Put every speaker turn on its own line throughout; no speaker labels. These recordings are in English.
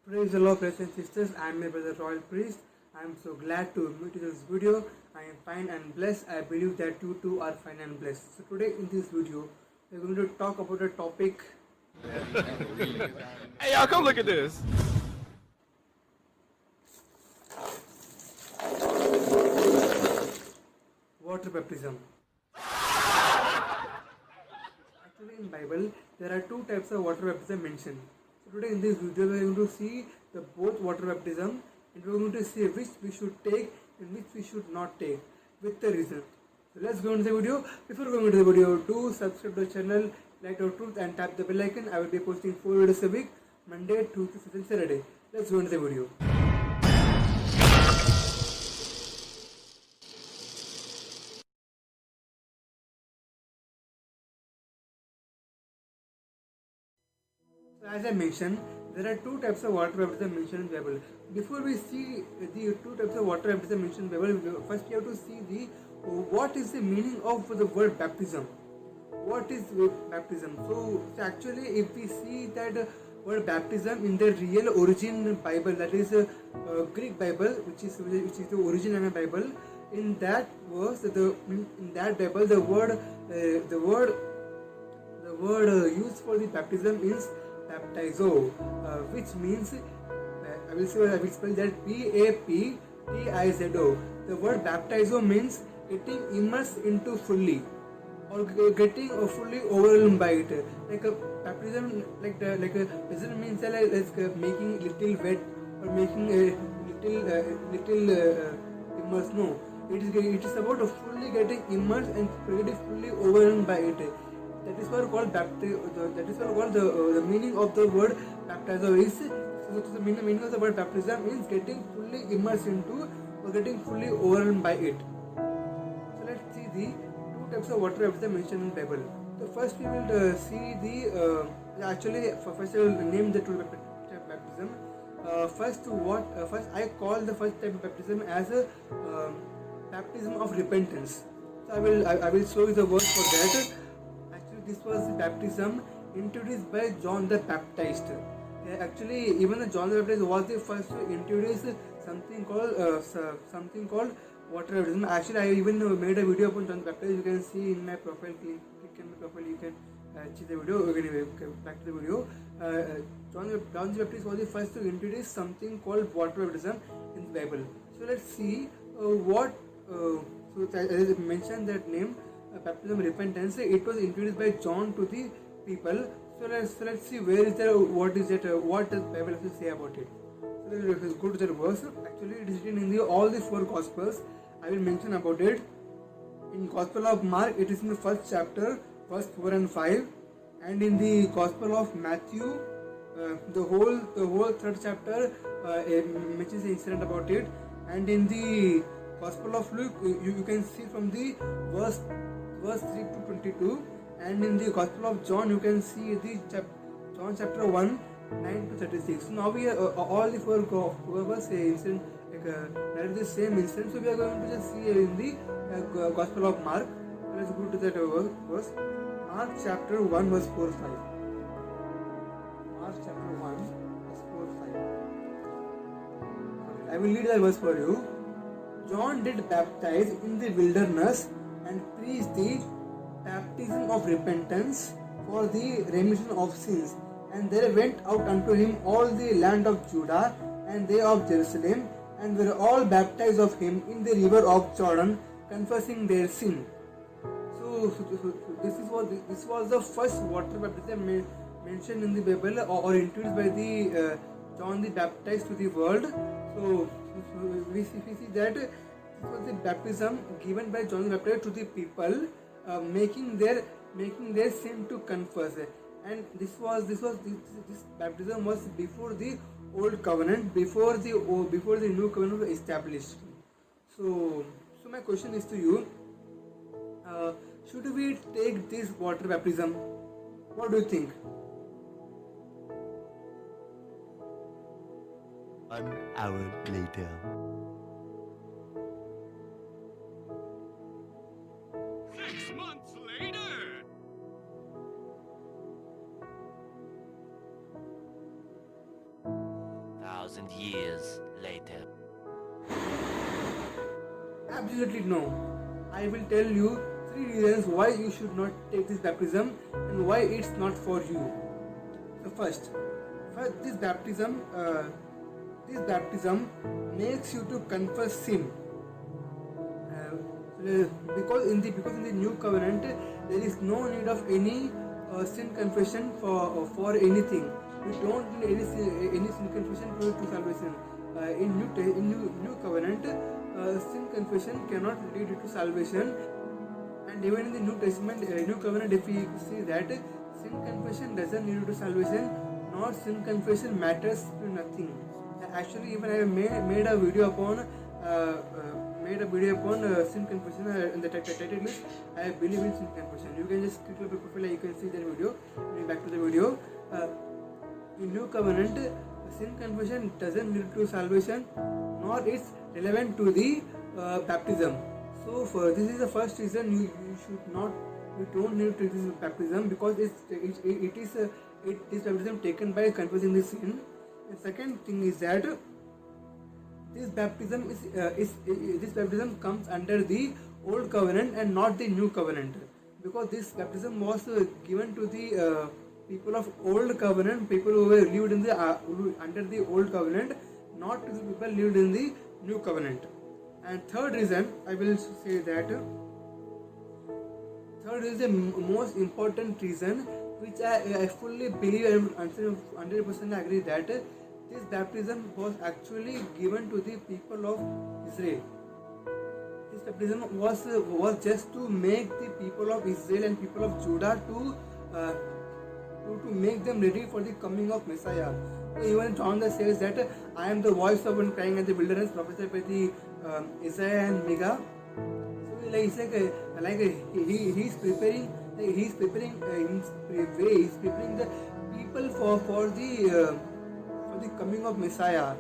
Praise the Lord, brothers and sisters. I am your brother Royal Priest. I am so glad to meet you in this video. I am fine and blessed. I believe that you too are fine and blessed. So today in this video, we are going to talk about a topic.
Hey y'all, come look at this.
Water baptism. Actually, in Bible, there are two types of water baptism mentioned. So today in this video, we are going to see the both water baptism, and we are going to see which we should take and which we should not take with the reason. So let's go into the video. Before going into the video, do subscribe to the channel, Light of Truth, and tap the bell icon. I will be posting 4 videos a week, Monday, Tuesday, and Saturday. Let's go into the video. So as I mentioned, there are two types of water baptism mentioned in the Bible. Before we see the two types of water baptism mentioned in the Bible, first we have to see the what is the meaning of the word baptism. What is baptism? So actually, if we see that word baptism in the real origin Bible, that is Greek Bible, which is the origin of the Bible, in that verse, in that Bible, the word used for the baptism is baptizo, which means I will spell that Baptizo. The word baptizo means getting immersed into fully, or getting fully overwhelmed by it. Like a baptism, baptism means making little wet or making a little immersed. No, it is about fully getting immersed and getting fully overwhelmed by it. That is what called that is what called the meaning of the word baptizo is. So the meaning of the word baptism means getting fully immersed into or getting fully overwhelmed by it. So let's see the two types of water baptism mentioned in the Bible. So first we will see the first I will name the two types of baptism. First I call the first type of baptism as a baptism of repentance. So I will show you the word for that. This was the baptism introduced by John the Baptist. Actually, even John the Baptist was the first to introduce something called water baptism. Actually, I even made a video upon John the Baptist. You can see in my profile. Click on my profile. You can see the video. Anyway, back to the video. John the Baptist was the first to introduce something called water baptism in the Bible. So let's see what. So as I mentioned that name. Baptism repentance, it was introduced by John to the people. So let's see what does the Bible has to say about it. So let's go to the verse. Actually, it is written in all the four Gospels. I will mention about it. In Gospel of Mark, it is in the first chapter, verse 4 and 5, and in the Gospel of Matthew, the whole third chapter mentions the incident about it, and in the Gospel of Luke, you can see from the verse 3 to 22, and in the Gospel of John you can see the John chapter 1 9 to 36. So now we are all the four verses incident narrate the same incident. So we are going to just see in the Gospel of Mark. Let's go to that verse. Mark chapter 1 verse 4 5. Mark chapter 1 verse 4 5. I will read the verse for you. John did baptize in the wilderness and preached the baptism of repentance for the remission of sins. And there went out unto him all the land of Judah and they of Jerusalem, and were all baptized of him in the river of Jordan, confessing their sin. So this was the first water baptism mentioned in the Bible or introduced by the John the Baptist to the world. So we see that this was the baptism given by John the Baptist to the people, making their sin to confess. And this baptism was before the old covenant, before the new covenant was established. So my question is to you: should we take this water baptism? What do you think?
1 hour later.
6 months later.
2,000 years later.
Absolutely no. I will tell you 3 reasons why you should not take this baptism and why it's not for you. So first this baptism makes you to confess sin. Because in the new covenant there is no need of any sin confession for anything. We don't need any sin confession to salvation. In new covenant, sin confession cannot lead you to salvation. And even in the New Testament, New Covenant, if we see that sin confession doesn't lead you to salvation, nor sin confession matters to nothing. Actually, even I made a video upon sin confession, and the title is "I believe in sin confession." You can just click on the profile, you can see that video. Back to the video. In New Covenant, sin confession doesn't lead to salvation, nor is relevant to the baptism. So this is the first reason you don't need to do this baptism, because this baptism taken by confessing the sin. The second thing is that this baptism comes under the old covenant and not the new covenant, because this baptism was given to the people of old covenant, people who were lived in the under the old covenant, not to the people lived in the new covenant. And third reason, I will say that third is the most important reason, which I fully believe and 100% agree that this baptism was actually given to the people of Israel. This baptism was just to make the people of Israel and people of Judah to make them ready for the coming of Messiah. So even John says that I am the voice of one crying in the wilderness, prophesied by the Isaiah and Micah. So he's preparing the people for the coming of Messiah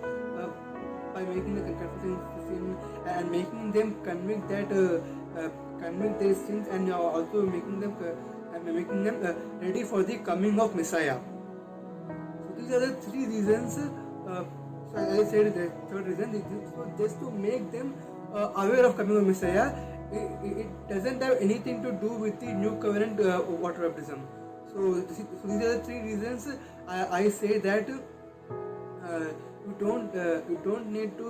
by making the confessing sin and making them convict their sins, and also making them ready for the coming of Messiah. So these are the 3 reasons. So as I said, the third reason is just to make them aware of coming of Messiah. It doesn't have anything to do with the new covenant water baptism. So these are the 3 reasons I say that you don't need to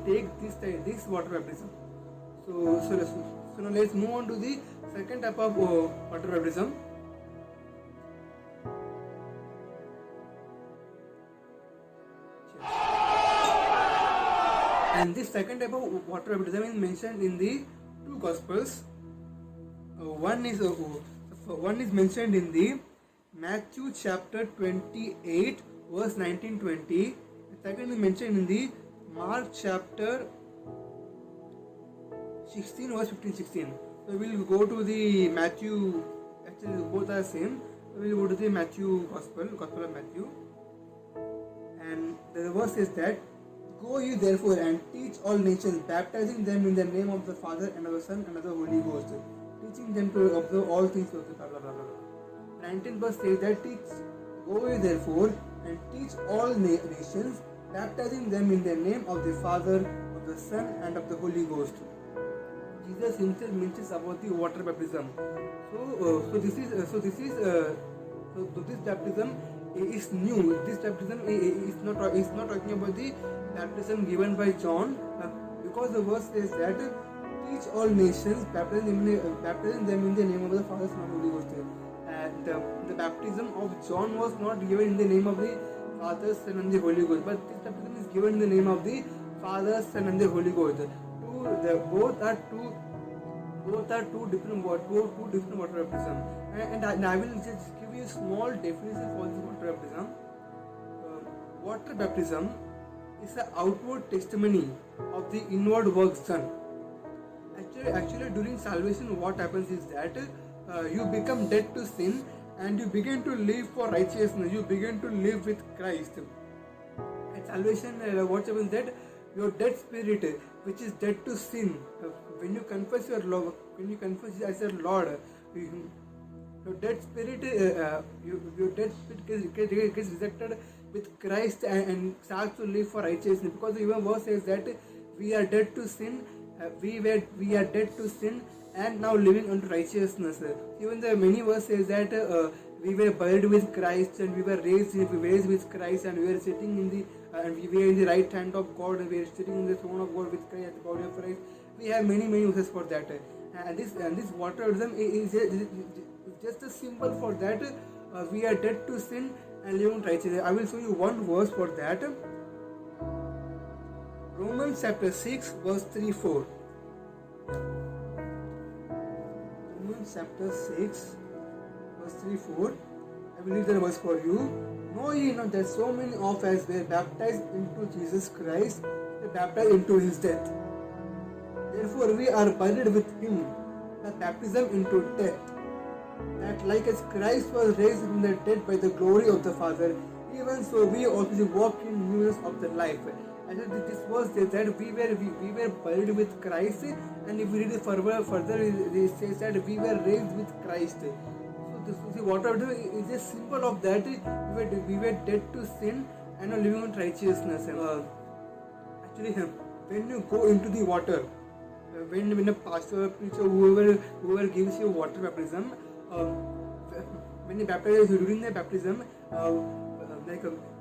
take this water baptism. So now let's move on to the second type of water baptism. And this second type of water baptism is mentioned in the 2 Gospels. One is mentioned in the Matthew chapter 28 verse 19-20. The second is mentioned in the Mark chapter 16 verse 15-16. So we will go to the Matthew. Actually, both are same. So we will go to the Matthew Gospel of Matthew, and the verse is that, "Go ye therefore and teach all nations, baptizing them in the name of the Father and of the Son and of the Holy Ghost, teaching them to observe all things." Blah, blah, blah, blah. 19th verse says that, "Go ye therefore and teach all nations, baptizing them in the name of the Father, of the Son and of the Holy Ghost." Jesus himself mentions about the water baptism. So this baptism is new. This baptism is not talking about the baptism given by John, because the verse says that, "Teach all nations, baptizing them in the name of the Father, Son, and Holy Ghost." And the baptism of John was not given in the name of the Father, Son, and the Holy Ghost, but this baptism is given in the name of the Father, Son, and the Holy Ghost. Both are two different water baptism. And I will just give you a small definition for this water baptism. Water baptism is an outward testimony of the inward works done. Actually, during salvation, what happens is that you become dead to sin and you begin to live for righteousness. You begin to live with Christ. At salvation, what happens is that your dead spirit, which is dead to sin, when you confess your love, when you confess as your Lord, your dead spirit gets rejected with Christ and start to live for righteousness. Because even verse says that we are dead to sin, we are dead to sin and now living unto righteousness. Even the many verse says that we were buried with Christ and we were raised with Christ and we were sitting in the and we were in the right hand of God and we are sitting in the throne of God with Christ at the body of Christ. We have many uses for that. And this water baptism is just a symbol for that. We are dead to sin and living righteousness. I will show you one verse for that. Romans chapter 6 verse 3-4. Romans chapter 6 verse 3-4. I will read the verse for you. Know ye not that so many of us were baptized into Jesus Christ, were baptized into his death. Therefore we are buried with him by baptism into death, that like as Christ was raised from the dead by the glory of the Father, even so we also walk in newness of the life. And this was that we were buried with Christ, and if we read it further it says that we were raised with Christ. So the water is a symbol of that. We were dead to sin and now living in righteousness. Actually, when you go into the water, when a pastor, preacher, whoever gives you water baptism, when he baptizes you during the baptism,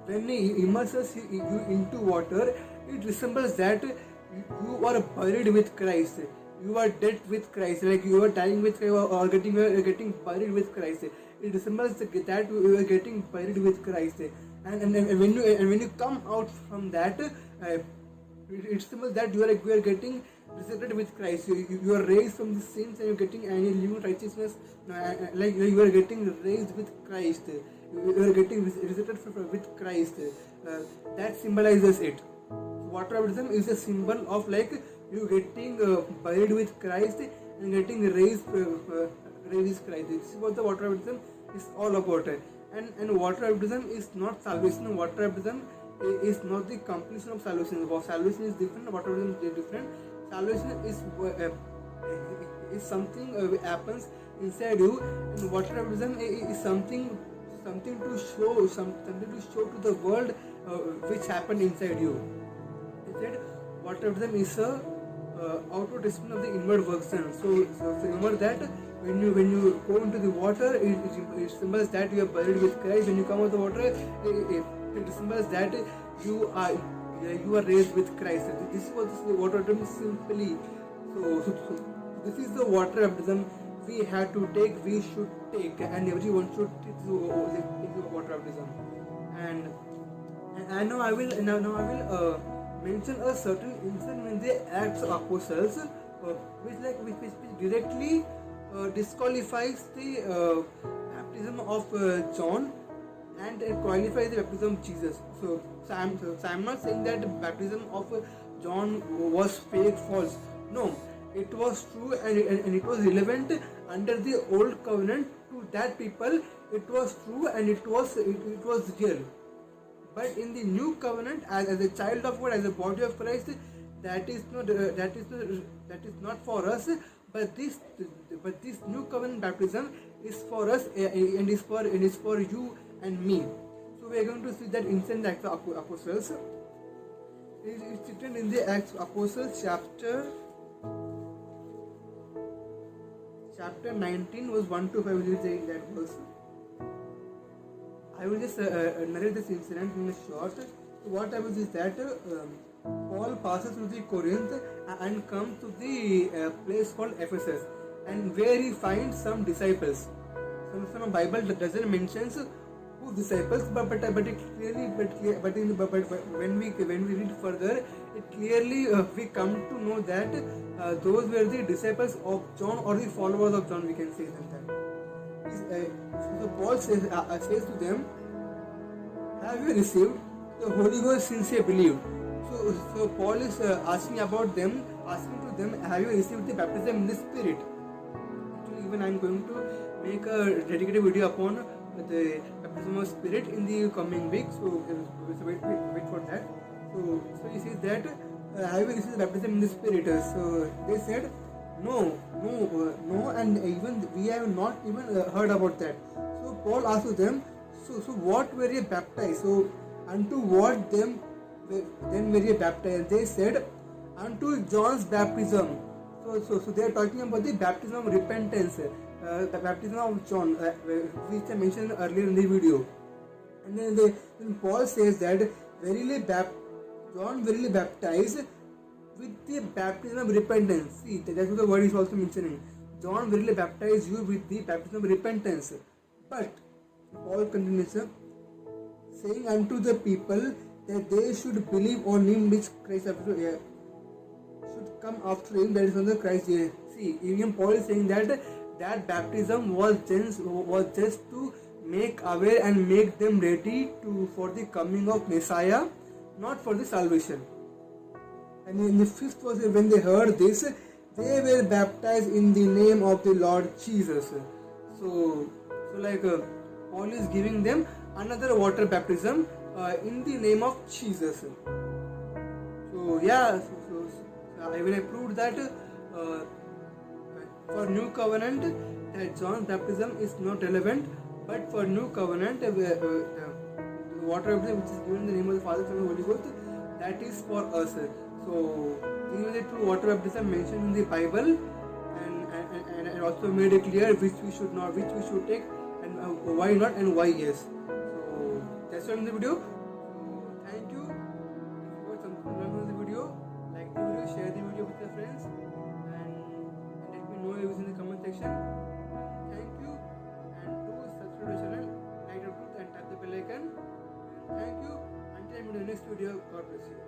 when he immerses you into water, it resembles that you are buried with Christ. You are dead with Christ, like you are dying with Christ or getting buried with Christ. It resembles that you are getting buried with Christ. And when you come out from that, it resembles that you are getting resurrected with Christ. You are raised from the sins and you are getting and you live in righteousness. Like you are getting raised with Christ. You are getting resurrected with Christ. That symbolizes it. Water baptism is a symbol of like you getting buried with Christ and getting raised with Christ. This is what the water baptism is all about. And water baptism is not salvation. Water baptism is not the completion of salvation. Salvation is different. Water baptism is different. Salvation is something happens inside you, and water baptism is something to show to the world which happened inside you. He said water baptism is a outward expression of the inward version. So remember that when you go into the water, it symbols that you are buried with Christ. When you come out of the water, it symbols that you are raised with Christ. This is what this water baptism is simply. So this is the water baptism we have to take. We should take, and everyone should take the water baptism. And now I will mention a certain incident in the Acts of Apostles, which directly disqualifies the baptism of John and qualifies the baptism of Jesus. So I'm not saying that the baptism of John was fake, false. No, it was true and it was relevant under the old covenant to that people. It was true and it was real. But in the new covenant, as a child of God, as a body of Christ, that is not for us. But this new covenant baptism is for us and is for you and me. So we are going to see that in the Acts of Apostles. It is written in the Acts of Apostles chapter 19 verse 1 to 5. Will you say that verse? I will just narrate this incident in a short. What happens is that Paul passes through the Corinth and comes to the place called Ephesus, and where he finds some disciples. Some Bible doesn't mention who disciples, but it clearly when we read further, it clearly we come to know that those were the disciples of John or the followers of John. We can say that. So Paul says to them, have you received the Holy Ghost since you believed? So Paul is asking to them, have you received the baptism in the Spirit? Actually, even I am going to make a dedicated video upon the baptism of Spirit in the coming week. So wait for that. So he says that have you received the baptism in the Spirit? So they said, no, and even we have not even heard about that. So Paul asked them, so what were you baptized? So unto what them then were ye baptized. They said, unto John's baptism. So they are talking about the baptism of repentance, the baptism of John, which I mentioned earlier in the video. And then Paul says that John verily baptized with the baptism of repentance. See, that's what the word is also mentioning. John verily baptized you with the baptism of repentance. But Paul continues, saying unto the people that they should believe on him which Christ should come after him, that is on the Christ. See, even Paul is saying that baptism was just to make aware and make them ready for the coming of Messiah, not for the salvation. And in the 5th verse, when they heard this, they were baptized in the name of the Lord Jesus. So Paul is giving them another water baptism in the name of Jesus. So yeah, when I proved that for New Covenant that John's baptism is not relevant, but for New Covenant the water baptism which is given in the name of the Father, Son and Holy Ghost, that is for us. So these are the two water baptism mentioned in the Bible, and also made it clear which we should not, which we should take, and why not and why yes. So that's all in the video. So thank you. If you got something to learn from the video, like the video, share the video with your friends, and let me know your views in the comment section. Thank you, and do subscribe to the channel, like the truth, and tap the bell icon. And thank you. Until I meet in the next video, God bless you.